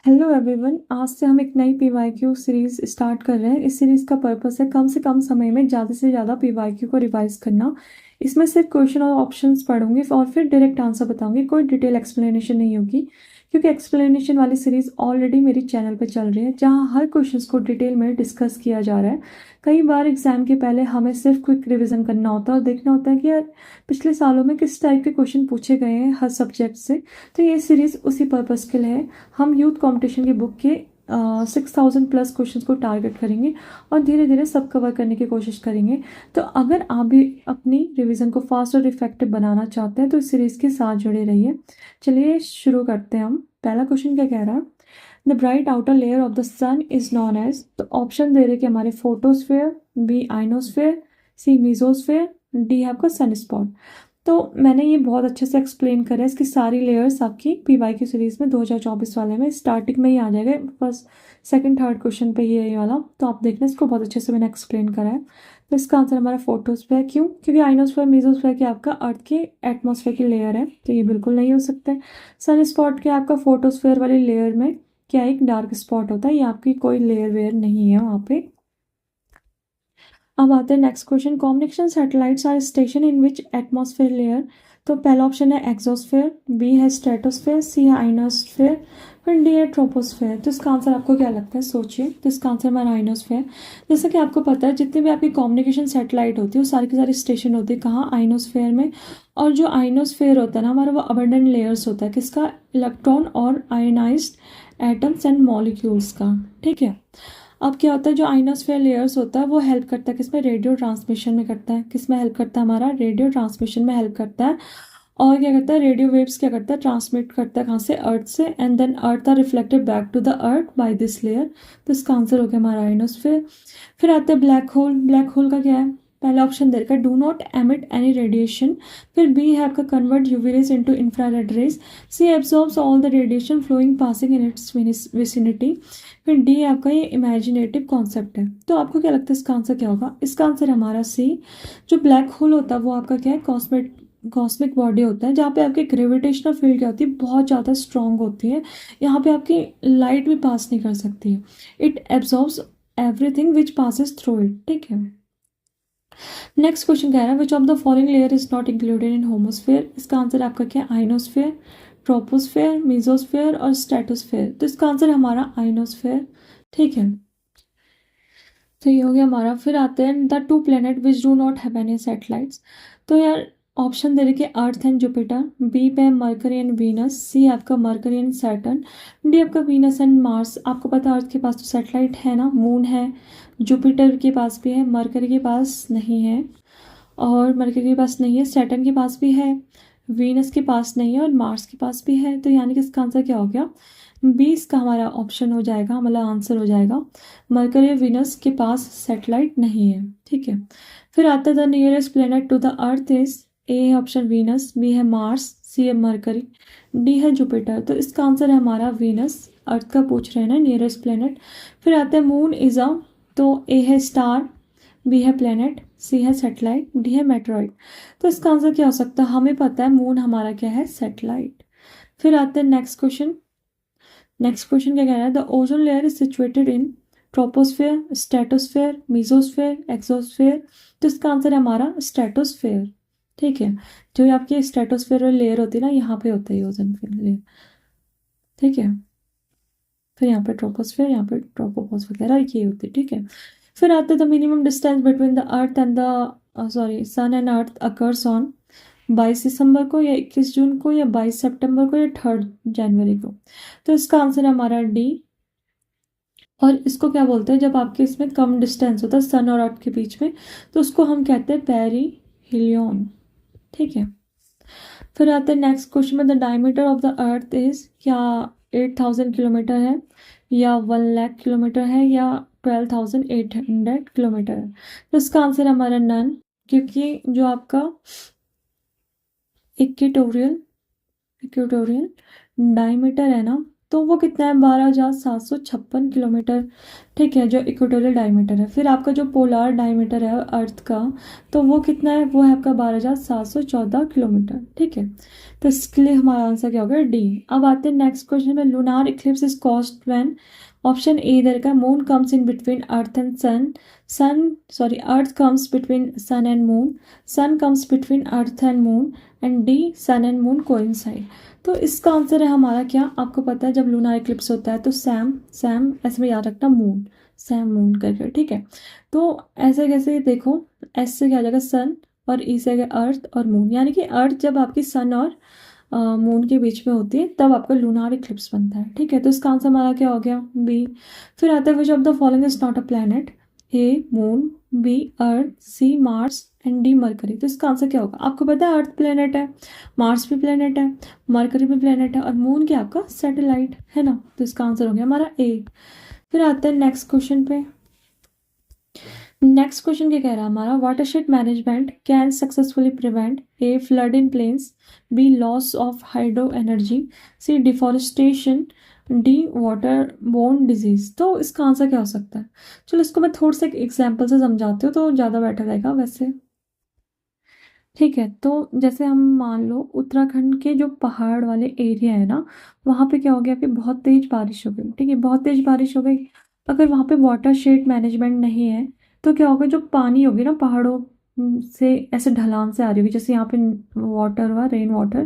Hello everyone, आज से हम एक नई पीवाईक्यू सीरीज स्टार्ट कर रहे हैं। इस सीरीज का पर्पस है कम से कम समय में ज़्यादा से ज़्यादा पीवाईक्यू को रिवाइज करना। इसमें सिर्फ क्वेश्चन और ऑप्शंस पढ़ूंगी और फिर डायरेक्ट आंसर बताऊंगी, कोई डिटेल एक्सप्लेनेशन नहीं होगी, क्योंकि एक्सप्लेनेशन वाली सीरीज ऑलरेडी मेरी चैनल पर चल रही है जहाँ हर क्वेश्चन को डिटेल में डिस्कस किया जा रहा है। कई बार एग्जाम के पहले हमें सिर्फ क्विक रिविजन करना होता है और देखना होता है कि यार पिछले सालों में किस टाइप के क्वेश्चन पूछे गए हैं हर सब्जेक्ट से। तो ये सीरीज उसी पर्पज़ के लिए है। हम यूथ कंपटीशन की बुक के 6000+ क्वेश्चंस को टारगेट करेंगे और धीरे धीरे सब कवर करने की कोशिश करेंगे। तो अगर आप भी अपनी रिवीजन को फास्ट और इफेक्टिव बनाना चाहते हैं तो इस सीरीज़ के साथ जुड़े रहिए। चलिए शुरू करते हैं हम। पहला क्वेश्चन क्या कह रहा है? The bright outer layer of the sun is known as. तो ऑप्शन दे रहे कि हमारे photosphere, B ionosphere, C mesosphere, D है आपका सन स्पॉट। तो मैंने ये बहुत अच्छे से एक्सप्लेन करा है। इसकी सारी लेयर्स आपकी पीवाईक्यू सीरीज में 2024 वाले में स्टार्टिंग में ही आ जाएगा। फर्स्ट सेकंड थर्ड क्वेश्चन पे ही है ये वाला, तो आप देखना इसको बहुत अच्छे से मैंने एक्सप्लेन करा है। तो इसका आंसर हमारा फोटोस्फेयर। क्यों? क्योंकि आइनोस्फेयर मीजोस्फेयर के आपका अर्थ के एटमॉस्फेयर की लेयर है, तो ये बिल्कुल नहीं हो सकते। सन स्पॉट के आपका फोटोस्फेयर वाली लेयर में क्या एक डार्क स्पॉट होता है, ये आपकी कोई लेयर वेयर नहीं है वहाँ पे। अब आते हैं next question. Combination satellites are station in which atmosphere layer. तो पहला ऑप्शन है एक्सोस्फेयर, बी है स्ट्रेटोस्फेयर, सी है आइनोस्फेयर, फिर डी है ट्रोपोस्फेयर। तो इसका आंसर आपको क्या लगता है? सोचिए। तो इसका आंसर हमारा आइनोस्फेयर। जैसा कि आपको पता है जितने भी आपकी कम्युनिकेशन सैटेलाइट होती है वो सारी की सारी स्टेशन होती है कहाँ? आइनोस्फेयर में। और जो आइनोस्फेयर होता है ना हमारा, वो अबंडेंट लेयर्स होता है किसका? इलेक्ट्रॉन और आयनाइज्ड एटम्स एंड मॉलिक्यूल्स का। ठीक है। अब क्या होता है, जो आइनोस्फेयर लेयर्स होता है वो हेल्प करता है किसमें? रेडियो ट्रांसमिशन में करता है। किसमें हेल्प करता है? हमारा रेडियो ट्रांसमिशन में हेल्प करता है। और क्या करता है? रेडियो वेव्स क्या करता है? ट्रांसमिट करता है कहाँ से? अर्थ से, and then earth are reflected back to the earth by this layer. तो इसका आंसर हो गया हमारा आइनोस्फेयर। फिर आता है ब्लैक होल। ब्लैक होल का क्या है? पहला ऑप्शन दे रखा है do not emit any radiation. फिर बी है आपका convert UV rays into infrared rays. C absorbs all the radiation flowing passing in its vicinity. फिर डी है आपका ये इमेजिनेटिव कॉन्सेप्ट है। तो आपको क्या लगता है इसका आंसर क्या होगा? इसका आंसर हमारा सी। जो ब्लैक होल होता है वो आपका क्या है? कॉस्मिक बॉडी होता है जहाँ पे आपकी ग्रेविटेशनल फील्ड क्या होती है? बहुत ज़्यादा स्ट्रांग होती है। यहाँ पे आपकी लाइट भी पास नहीं कर सकती है। It absorbs everything which passes through it. ठीक है। नेक्स्ट क्वेश्चन कह रहा है which of the following layer is not included in होमोस्फेयर। इसका आंसर आपका क्या? आइनोस्फेयर, ट्रोपोस्फेयर, मीजोस्फेयर और स्ट्रेटोस्फेयर। तो इसका आंसर हमारा आइनोस्फेयर। ठीक है। तो ये हो गया हमारा। फिर आते हैं the two planet which do not have any satellites. तो यार ऑप्शन दे रखे अर्थ एंड जुपिटर, बी पे मरकरी एंड वीनस, सी आपका मरकरी एंड सैटर्न, डी आपका वीनस एंड मार्स। आपको पता है अर्थ के पास तो सैटेलाइट है ना, मून है, जुपिटर के पास भी है, मरकरी के पास नहीं है, और मरकरी के पास नहीं है, सैटर्न के पास भी है, वीनस के पास नहीं है और मार्स के पास भी है। तो यानी कि इसका आंसर क्या हो गया? 20 का हमारा ऑप्शन हो जाएगा, मतलब आंसर हो जाएगा। मरकरी और वीनस के पास सैटेलाइट नहीं है। ठीक है। फिर आता है the nearest planet to the earth is. A है ऑप्शन वीनस, बी है मार्स, सी है मरकरी, डी है जुपिटर। तो इसका आंसर है हमारा वीनस। अर्थ का पूछ रहे हैं ना, नियरेस्ट प्लेनेट। फिर आता है मून इज अ। तो ए है स्टार, बी है प्लेनेट, सी है सैटेलाइट, डी है मेटेरॉइड। तो इसका आंसर क्या हो सकता है? हमें पता है मून हमारा क्या है? सैटेलाइट। फिर आते हैं नेक्स्ट क्वेश्चन। नेक्स्ट क्वेश्चन क्या कह रहा है? The ozone layer is situated in troposphere, stratosphere, mesosphere, exosphere. तो इसका आंसर है हमारा स्ट्रेटोस्फेयर। ठीक है। जो ये आपकी स्ट्रेटोस्फेयर लेयर होती है ना, यहाँ पे होता है ओजोन लेयर। ठीक है। फिर यहाँ पे ट्रोपोस्फेयर, यहाँ पे ट्रोपोपॉज वगैरह ये होती है। ठीक है। फिर आते the minimum distance between the earth and the sun and earth occurs on 22 दिसंबर को, या 21 जून को, या 22 सितंबर को, या 3 जनवरी को। तो इसका आंसर है हमारा डी। और इसको क्या बोलते हैं जब आपके इसमें कम डिस्टेंस होता है सन और अर्थ के बीच में, तो उसको हम कहते हैं पेरी हिलियन। ठीक है। फिर आते हैं नेक्स्ट क्वेश्चन में the diameter of the earth is. क्या 8000 किलोमीटर है, या 1 लाख किलोमीटर है, या 12800 किलोमीटर है। तो इसका आंसर है हमारा नन, क्योंकि जो आपका इक्वेटोरियल इक्वेटोरियल डायमीटर है ना, तो वो कितना है 12,756 किलोमीटर, ठीक है, जो इक्वेटोरियल डायमीटर है। फिर आपका जो पोलार डायमीटर है अर्थ का, तो वो कितना है, वो है आपका 12,714 किलोमीटर, ठीक है। तो इसके लिए हमारा आंसर क्या होगा, डी। अब आते हैं नेक्स्ट क्वेश्चन में, lunar eclipse is caused when, option A इधर का, moon comes in between earth and earth comes between sun and moon, sun comes between earth and moon, and D sun and moon coincide. तो इसका answer है हमारा क्या, आपको पता है जब लूनार इक्लिप्स होता है तो सैम सैम ऐसे में याद रखना, मून, सैम मून करके, ठीक है। तो ऐसे कैसे देखो, एस से क्या आ जाएगा सन, और ई से गया अर्थ और मून, यानी कि अर्थ जब आपकी सन और मून के बीच में होती है तब आपका लूनार इक्लिप्स बनता है, ठीक है। तो इसका आंसर हमारा क्या हो गया, बी। फिर आता है which of the following is not a planet, A moon, B earth, C Mars, and D Mercury. तो इसका आंसर क्या होगा, आपको पता है अर्थ प्लैनेट है, मार्स भी प्लैनेट है, मरकरी भी प्लैनेट है, और मून क्या आपका सैटेलाइट है ना। तो इसका आंसर हो गया हमारा ए। फिर आते हैं नेक्स्ट क्वेश्चन पे। नेक्स्ट क्वेश्चन क्या कह रहा है हमारा, watershed management can successfully prevent, A flood in plains, B loss of hydro energy, C deforestation, D water borne disease. तो इसका आंसर क्या हो सकता है, चलो इसको मैं थोड़ा सा एक एग्जाम्पल से समझाती हूँ तो ज़्यादा बेटर रहेगा वैसे, ठीक है। तो जैसे हम मान लो उत्तराखंड के जो पहाड़ वाले एरिया है ना, वहाँ पे क्या हो गया कि बहुत तेज बारिश हो गई, ठीक है, बहुत तेज बारिश हो गई। अगर वहाँ पे वाटर शेड मैनेजमेंट नहीं है तो क्या होगा, जो पानी होगी ना पहाड़ों से ऐसे ढलान से आ रही होगी, जैसे यहाँ पे वाटर हुआ, रेन वाटर,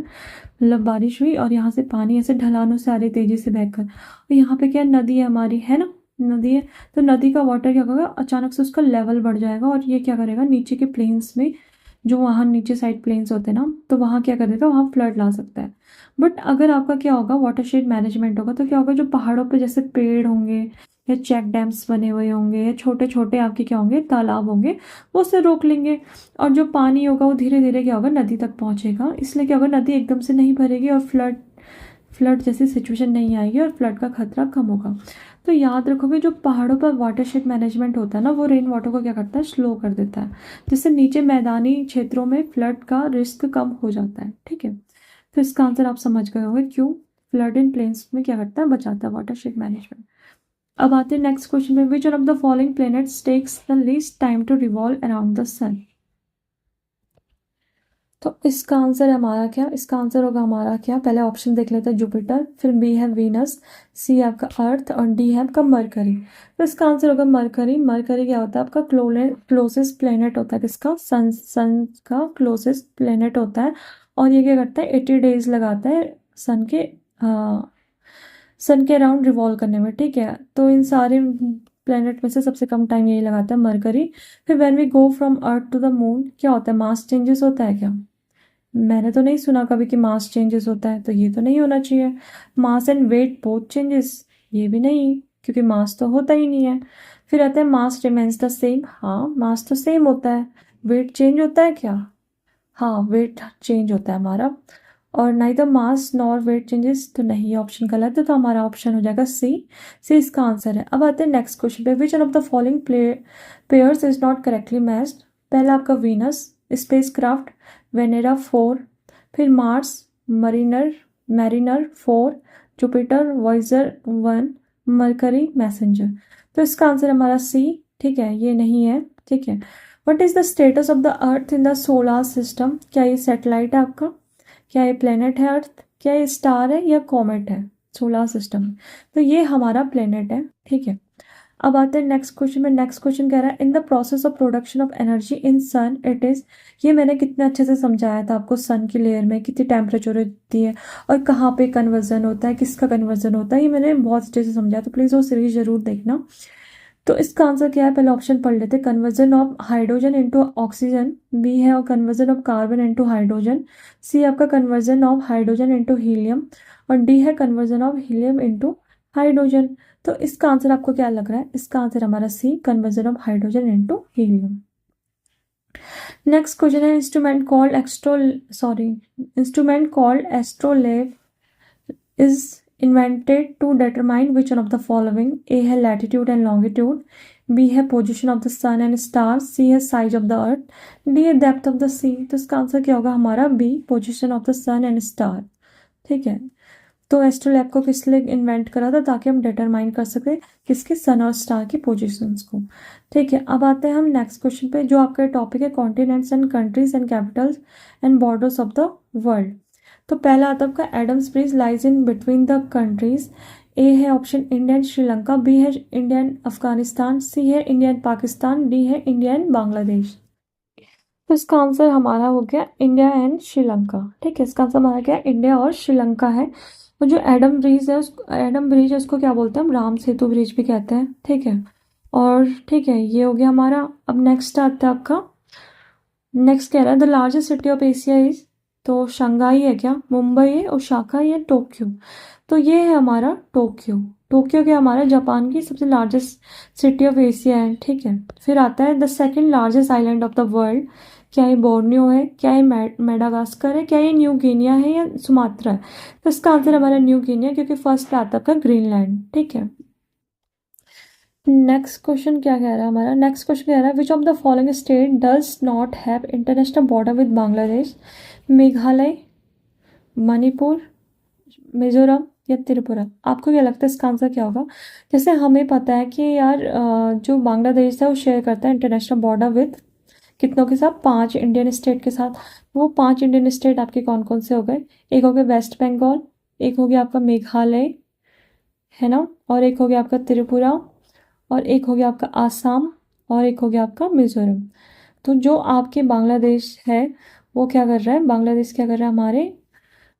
मतलब बारिश हुई और यहाँ से पानी ऐसे ढलानों से आ रही तेजी से बहकर, और यहाँ पे क्या नदी है हमारी, है ना, नदी है। तो नदी का वाटर क्या होगा, अचानक से उसका लेवल बढ़ जाएगा और ये क्या करेगा, नीचे के प्लेन्स में, जो वहाँ नीचे साइड प्लेन्स होते हैं ना, तो वहाँ क्या कर देगा, वहाँ फ्लड ला सकता है। बट अगर आपका क्या होगा, वाटरशेड मैनेजमेंट होगा, तो क्या होगा, जो पहाड़ों पे जैसे पेड़ होंगे या चेक डैम्स बने हुए होंगे या छोटे छोटे आपके क्या होंगे, तालाब होंगे, वो उससे रोक लेंगे, और जो पानी होगा वो धीरे धीरे क्या होगा, नदी तक पहुँचेगा। इसलिए क्या होगा, नदी एकदम से नहीं भरेगी और फ्लड फ्लड जैसी सिचुएशन नहीं आएगी और फ्लड का खतरा कम होगा। तो याद रखोगे, जो पहाड़ों पर वाटरशेड मैनेजमेंट होता है ना, वो रेन वाटर को क्या करता है, स्लो कर देता है, जिससे नीचे मैदानी क्षेत्रों में फ्लड का रिस्क कम हो जाता है, ठीक है। तो इसका आंसर आप समझ गए होंगे क्यों फ्लड इन प्लेन्स में क्या करता है, बचाता है वाटरशेड मैनेजमेंट। अब आते हैं नेक्स्ट क्वेश्चन में, which one of the following planets takes the least time to revolve around the sun. तो इसका आंसर हमारा क्या, इसका आंसर होगा हमारा क्या, पहले ऑप्शन देख लेते हैं, जुपिटर, फिर बी है वीनस, सी है आपका अर्थ, और डी है आपका मरकरी। तो इसका आंसर होगा मरकरी। मरकरी क्या होता है, आपका क्लोजेस्ट प्लेनेट होता है, किसका, सन का क्लोजेस्ट प्लेनेट होता है। और ये क्या करता है, 80 डेज लगाता है सन के अराउंड रिवॉल्व करने में, ठीक है। तो इन सारे प्लेनेट में से सबसे कम टाइम यही लगाता है, मरकरी। फिर when we go from earth to the moon क्या होता है, मास चेंजेस होता है क्या, मैंने तो नहीं सुना कभी कि मास चेंजेस होता है, तो ये तो नहीं होना चाहिए। Mass and weight both changes, ये भी नहीं, क्योंकि मास तो होता ही नहीं है। फिर आता है मास रिमेन्स द सेम, हाँ मास तो सेम होता है। वेट चेंज होता है क्या, हाँ वेट चेंज होता है हमारा। और नहीं तो मास नॉर वेट चेंजेस, तो नहीं, ये ऑप्शन गलत है, तो हमारा ऑप्शन हो जाएगा सी। सी इसका आंसर है। अब आते हैं नेक्स्ट क्वेश्चन पे, which one of the following pairs is not correctly matched. पहला आपका वीनस स्पेस क्राफ्ट वेनेरा 4, फिर Mars mariner 4, Jupiter Voyager 1, mercury messenger. तो इसका आंसर हमारा सी, ठीक है, ये नहीं है, ठीक है। What is the status of the earth in the solar system, क्या ये सैटेलाइट है आपका, क्या ये प्लेनेट है अर्थ, क्या ये स्टार है या कॉमेट है सोलर सिस्टम में। तो ये हमारा प्लेनेट है, ठीक है। अब आते हैं नेक्स्ट क्वेश्चन में। नेक्स्ट क्वेश्चन कह रहा है, in the process of production of energy in sun it is, ये मैंने कितने अच्छे से समझाया था आपको, सन की लेयर में कितनी टेम्परेचर होती है और कहाँ पे कन्वर्जन होता है, किसका कन्वर्जन होता है, ये मैंने बहुत अच्छे से समझाया, तो प्लीज़ वो सीरीज जरूर देखना। तो इसका आंसर क्या है, पहले ऑप्शन पढ़ लेते हैं, conversion of hydrogen into oxygen, B है और conversion of carbon into hydrogen, C आपका conversion of hydrogen into helium, और डी है conversion of helium into hydrogen. तो इसका आंसर आपको क्या लग रहा है, इसका आंसर हमारा C, conversion of hydrogen into helium. Next question है, instrument called astrolabe is invented to determine which one of the following, A है latitude and longitude, B है position of the sun and stars, C है size of the earth, D है depth of the sea। तो इसका answer क्या होगा हमारा B, position of the sun and star, ठीक है। तो एस्ट्रोलैब को किस लिए इन्वेंट करा था, ताकि हम डिटरमाइन कर सके किसके सन और स्टार की पोजीशंस को। ठीक है, अब आते हैं हम नेक्स्ट क्वेश्चन पे, जो आपका टॉपिक है continents and countries and capitals and borders of the world. तो पहला आता है आपका Adam's Bridge lies in between the countries. A है option India and Sri Lanka, B है इंडिया एंड अफगानिस्तान, सी है इंडिया एंड पाकिस्तान, डी है इंडिया एंड बांग्लादेश। तो इसका आंसर हमारा हो गया इंडिया एंड श्रीलंका। ठीक है, इसका आंसर हमारा क्या इंडिया और श्रीलंका है। और जो एडम ब्रिज है उसको क्या बोलते हैं हम, राम सेतु ब्रिज भी कहते हैं। ठीक है, और ठीक है ये हो गया हमारा। अब नेक्स्ट आता है आपका, नेक्स्ट कह रहा है the largest city of Asia is, तो शंघाई है क्या, मुंबई है, ओसाका या टोक्यो। तो ये है हमारा टोक्यो। टोक्यो क्या हमारा जापान की सबसे लार्जेस्ट सिटी ऑफ एशिया है। ठीक है, फिर आता है the second largest island of the world. क्या ये बोर्नियो है, क्या ये मेडागास्कर है, क्या ये न्यू गिनिया है या सुमात्रा है। तो इसका आंसर हमारा न्यू गिनिया, क्योंकि फर्स्ट पे आता है ग्रीनलैंड। ठीक है, नेक्स्ट क्वेश्चन क्या कह रहा है हमारा, नेक्स्ट क्वेश्चन कह रहा है which of the following state does not have international border with Bangladesh. Meghalaya, Manipur, Mizoram या त्रिपुरा। आपको क्या लगता है इसका आंसर क्या होगा। जैसे हमें पता है कि यार जो बांग्लादेश है वो शेयर करता है इंटरनेशनल बॉर्डर विद कितनों के साथ, 5 इंडियन स्टेट के साथ। वो 5 इंडियन स्टेट आपके कौन कौन से हो गए, एक हो गया वेस्ट बंगाल, एक हो गया आपका मेघालय है ना, और एक हो गया आपका त्रिपुरा, और एक हो गया आपका आसाम, और एक हो गया आपका मिजोरम। तो जो आपके बांग्लादेश है वो क्या कर रहा है, बांग्लादेश क्या कर रहा है हमारे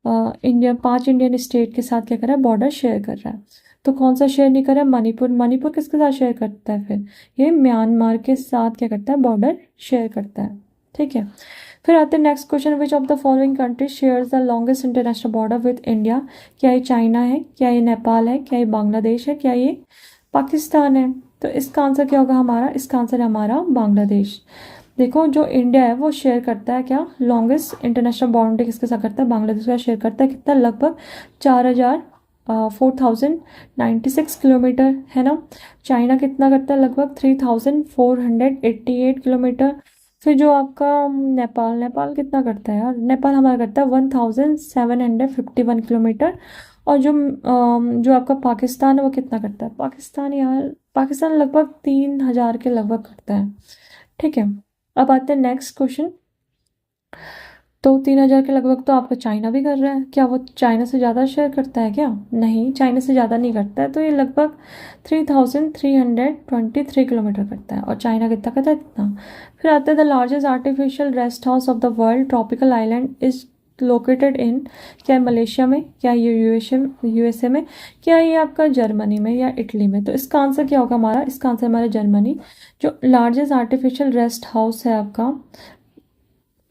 इंडिया 5 इंडियन स्टेट के साथ क्या कर रहा है, बॉर्डर शेयर कर रहा है। तो कौन सा शेयर नहीं कर रहा है, मणिपुर। मणिपुर किसके साथ शेयर करता है, फिर ये म्यांमार के साथ क्या करता है, बॉर्डर शेयर करता है। ठीक है, फिर आते हैं next question which of the following country shares the longest international border with India. क्या ये चाइना है, क्या ये नेपाल है, क्या ये बांग्लादेश है, क्या ये पाकिस्तान है। तो इसका आंसर क्या होगा हमारा, इसका आंसर है हमारा बांग्लादेश। देखो जो इंडिया है वो शेयर करता है क्या, लॉन्गेस्ट इंटरनेशनल बाउंड्री किसके साथ करता है, बांग्लादेश का शेयर करता है। कितना, लगभग 4096 किलोमीटर है ना। चाइना कितना करता है, लगभग 3488 किलोमीटर। फिर जो आपका नेपाल, नेपाल कितना करता है यार, नेपाल हमारा करता है 1751 किलोमीटर। और जो आपका पाकिस्तान है वो कितना करता है, पाकिस्तान यार, पाकिस्तान लगभग 3000 के लगभग करता है। ठीक है, अब आते हैं नेक्स्ट क्वेश्चन। तो 3000 के लगभग तो आपका चाइना भी कर रहा है, क्या वो चाइना से ज़्यादा शेयर करता है क्या, नहीं चाइना से ज़्यादा नहीं करता है। तो ये लगभग 3323 किलोमीटर करता है, और चाइना कितना करता है, इतना। फिर आते हैं the largest artificial rest house of the world tropical island is located in, क्या मलेशिया में, क्या ये यूएसए में, क्या ये आपका जर्मनी में या इटली में। तो इसका आंसर क्या होगा हमारा, इसका आंसर हमारा जर्मनी। जो लार्जेस्ट आर्टिफिशियल रेस्ट हाउस है आपका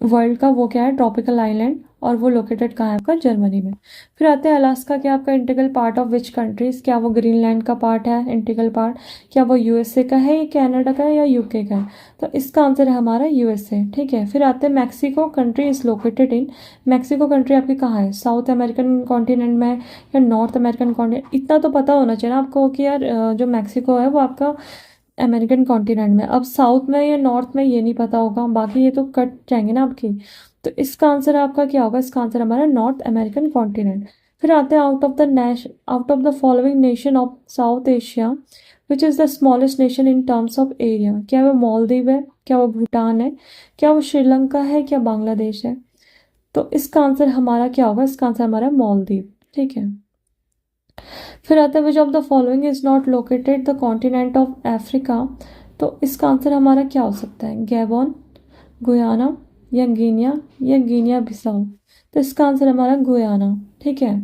वर्ल्ड का, वो क्या है, ट्रॉपिकल आइलैंड, और वो लोकेटेड कहाँ है आपका, जर्मनी में। फिर आते हैं अलास्का, क्या आपका integral part of which countries. क्या वो ग्रीनलैंड का पार्ट है इंटीग्रल पार्ट, क्या वो यूएसए का है, या कनाडा का है, या यूके का है। तो इसका आंसर है हमारा यूएसए। ठीक है, फिर आते हैं Mexico country is located in. Mexico country आपकी कहाँ है, साउथ अमेरिकन कॉन्टिनेंट में या नॉर्थ अमेरिकन कॉन्टिनेंट। इतना तो पता होना चाहिए ना आपको कि यार जो मैक्सिको है वो आपका अमेरिकन कॉन्टिनेंट में। अब साउथ में या नॉर्थ में ये नहीं पता होगा, बाकी ये तो कट जाएंगे ना आपकी। तो इसका आंसर आपका क्या होगा, इसका आंसर हमारा नॉर्थ अमेरिकन कॉन्टिनेंट। फिर आते हैं out of the following nation of south Asia which is the smallest nation in terms of area. क्या वो मालदीव है, क्या वो भूटान है, क्या वो श्रीलंका है, क्या बांग्लादेश है। तो इसका आंसर हमारा क्या होगा, इसका आंसर हमारा मालदीव। ठीक है, फिर आता है which of the following is not located the continent of Africa. तो इसका आंसर हमारा क्या हो सकता है, गैबोन, गुयाना या गिनिया बिसाऊ। तो इसका आंसर हमारा गुयाना। ठीक है,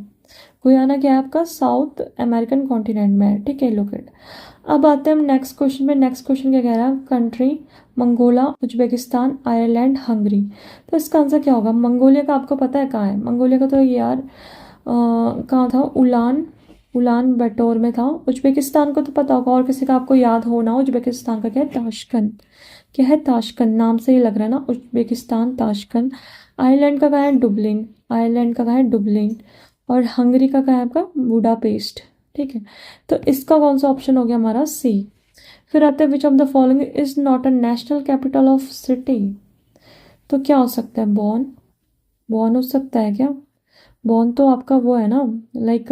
गुयाना क्या है आपका साउथ अमेरिकन कॉन्टिनेंट में है। ठीक है, लोकेट। अब आते हैं हम नेक्स्ट क्वेश्चन में। नेक्स्ट क्वेश्चन क्या कह रहा है, कंट्री मंगोला, उज्बेकिस्तान, आयरलैंड, हंगरी। तो इसका आंसर क्या होगा, मंगोलिया का आपको पता है कहाँ है, मंगोलिया का तो यार कहाँ था, उलान बटोर में था। उज्बेकिस्तान को तो पता होगा, और किसी का आपको याद हो ना, उज्बेकिस्तान का क्या है, ताशकंद। क्या है, ताशकंद, नाम से ही लग रहा है ना, उज्बेकिस्तान ताशकंद। आयरलैंड का कहाँ है, डुबलिन, आयरलैंड का कहाँ है, डुबलिन। और हंगरी का कहाँ है आपका, बुडापेस्ट। ठीक है, तो इसका कौन सा ऑप्शन हो गया हमारा, सी। फिर आते हैं विच of the following is not a national capital of city. तो क्या हो सकता है, बॉन हो सकता है क्या, बॉन तो आपका वो है ना, लाइक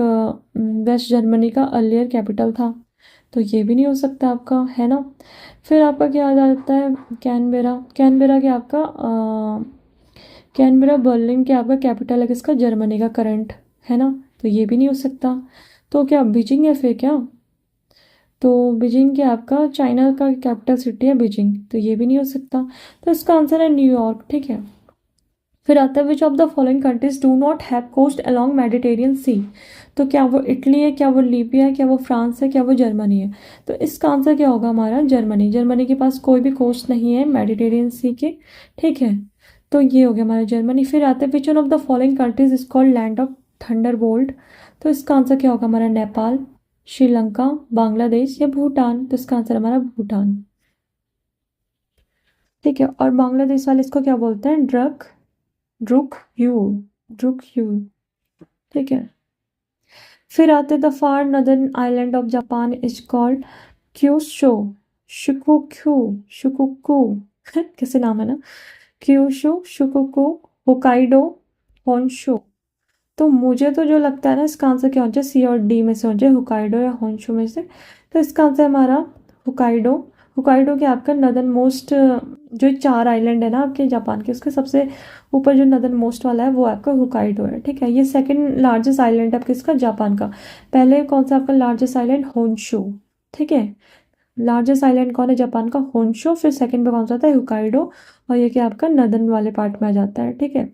वेस्ट जर्मनी का अर्लियर कैपिटल था, तो ये भी नहीं हो सकता आपका, है ना। फिर आपका क्या आ जाता है, कैनबेरा। कैनबेरा क्या आपका कैनबेरा बर्लिन क्या आपका कैपिटल है किसका, जर्मनी का करंट, है ना, तो ये भी नहीं हो सकता। तो क्या बीजिंग है फिर क्या, तो बीजिंग क्या आपका चाइना का कैपिटल सिटी है बीजिंग, तो ये भी नहीं हो सकता। तो इसका आंसर है न्यूयॉर्क, ठीक है। फिर आता है which of the following countries do not have coast along Mediterranean sea. तो क्या वो इटली है, क्या वो लीबिया है, क्या वो फ्रांस है, क्या वो जर्मनी है। तो इसका आंसर क्या होगा हमारा, जर्मनी। जर्मनी के पास कोई भी कोस्ट नहीं है मेडिटेरियन सी के, ठीक है। तो ये हो गया हमारा जर्मनी। फिर आता है विच one of the following countries is called land of Thunderbolt. तो इसका आंसर क्या होगा हमारा, नेपाल, श्रीलंका, बांग्लादेश या भूटान। तो इसका आंसर हमारा भूटान, ठीक है। और बांग्लादेश वाले इसको क्या बोलते हैं, ड्रक ड्रुक यू ड्रुक यू, ठीक है। फिर आते the far northern island of Japan is called Kyushu Shikoku Shikoku कैसे नाम है ना, क्यूशो शुकुकू होकाइडो होन्शु। तो मुझे तो जो लगता है ना, इसका आंसर क्या होना चाहिए, सी और डी में से होना चाहिए, होकाइडो या होन्शु में से। तो इसका आंसर हमारा होकाइडो। होकाइडो के आपका नदर्न मोस्ट, जो 4 आइलैंड है ना आपके जापान के, उसके सबसे ऊपर जो नदर्न मोस्ट वाला है वो आपका होकाइडो है, ठीक है। ये सेकंड लार्जेस्ट आइलैंड है किसका, जापान का। पहले कौन सा आपका लार्जेस्ट आइलैंड, होन्शु, ठीक है। लार्जेस्ट आइलैंड कौन है, जापान का होन्शु। फिर सेकंड पे कौन सा आता है, होकाइडो। और ये क्या आपका नदर्न वाले पार्ट में आ जाता है, ठीक है।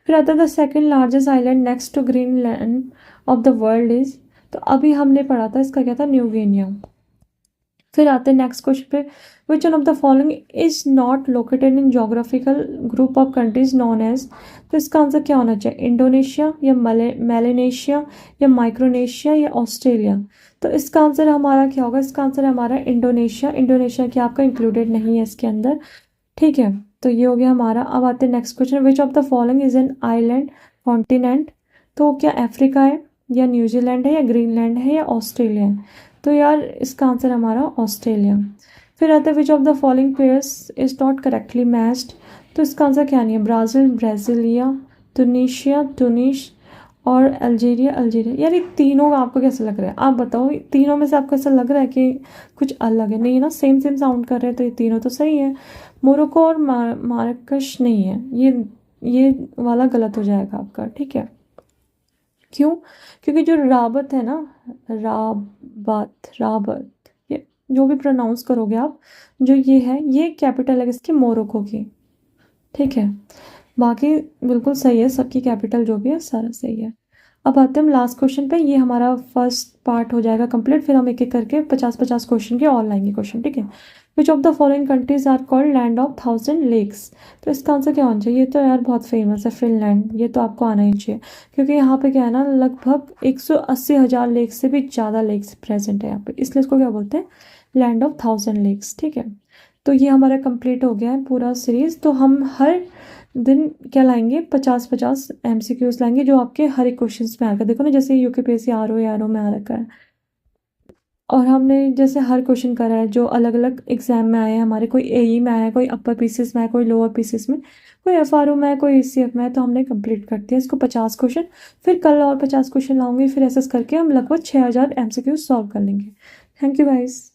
फिर आता है the second largest island next to Greenland of the world is. तो अभी हमने पढ़ा था इसका क्या था, न्यू गिनिया। फिर आते हैं नेक्स्ट क्वेश्चन पे, which one of the following is not located in geographical group of countries known as. तो इसका आंसर क्या होना चाहिए, इंडोनेशिया या मेलेनेशिया या माइक्रोनेशिया या ऑस्ट्रेलिया। तो इसका आंसर हमारा क्या होगा, इसका आंसर है हमारा इंडोनेशिया। इंडोनेशिया क्या आपका इंक्लूडेड नहीं है इसके अंदर, ठीक है। तो ये हो गया हमारा। अब आते हैं next question, which of the following is an island continent. तो क्या अफ्रीका है या न्यूजीलैंड है या ग्रीनलैंड है या ऑस्ट्रेलिया है। तो यार इसका आंसर हमारा ऑस्ट्रेलिया। फिर आता है which of the following pairs is not correctly matched. तो इसका आंसर क्या नहीं है, ब्राज़ील ब्राज़ीलिया, तुनिशिया तुनिश और अल्जीरिया अल्जीरिया। यार ये तीनों आपको कैसा लग रहा है, आप बताओ, तीनों में से आपको ऐसा लग रहा है कि कुछ अलग है, नहीं है ना, सेम सेम साउंड कर रहे हैं, तो ये तीनों तो सही है। मोरक्को और मार्कश नहीं है, ये वाला गलत हो जाएगा आपका, ठीक है। क्यों, क्योंकि जो राबत है ना, राबत ये जो भी प्रोनाउंस करोगे आप, जो ये है ये कैपिटल है इसकी, मोरक्को की, ठीक है। बाकी बिल्कुल सही है, सबकी कैपिटल जो भी है सारा सही है। अब आते हैं हम लास्ट क्वेश्चन पे, ये हमारा फर्स्ट पार्ट हो जाएगा कंप्लीट, फिर हम एक एक करके 50-50 क्वेश्चन के और लाएंगे क्वेश्चन, ठीक है। Which of the following countries are called land of 1000 lakes. तो इसका आंसर क्या होना चाहिए, ये तो यार बहुत फेमस है, फिनलैंड। ये तो आपको आना ही चाहिए, क्योंकि यहाँ पे क्या है ना, लगभग 180,000 लेक्स से भी ज़्यादा लेक्स प्रेजेंट है यहाँ पे, इसलिए इसको क्या बोलते हैं, लैंड ऑफ 1000 लेक्स, ठीक है। तो ये हमारा कंप्लीट हो गया है पूरा सीरीज। तो हम हर दिन क्या लाएंगे, 50-50 MCQs लाएंगे, जो आपके हर एक क्वेश्चन में आएगा। देखो ना, जैसे UKPSC RO में आ रखा है, और हमने जैसे हर क्वेश्चन करा है जो अलग अलग एग्जाम में आए हैं हमारे, कोई AE में आया है, कोई अपर पीसीएस में आया, कोई लोअर पीसीएस में, कोई FRO में है, कोई ACF में है। तो हमने कंप्लीट कर दिया इसको 50 क्वेश्चन। फिर कल और 50 क्वेश्चन लाऊंगी, फिर ऐसा करके हम लगभग 6000 MCQs सॉल्व कर लेंगे। Thank you guys.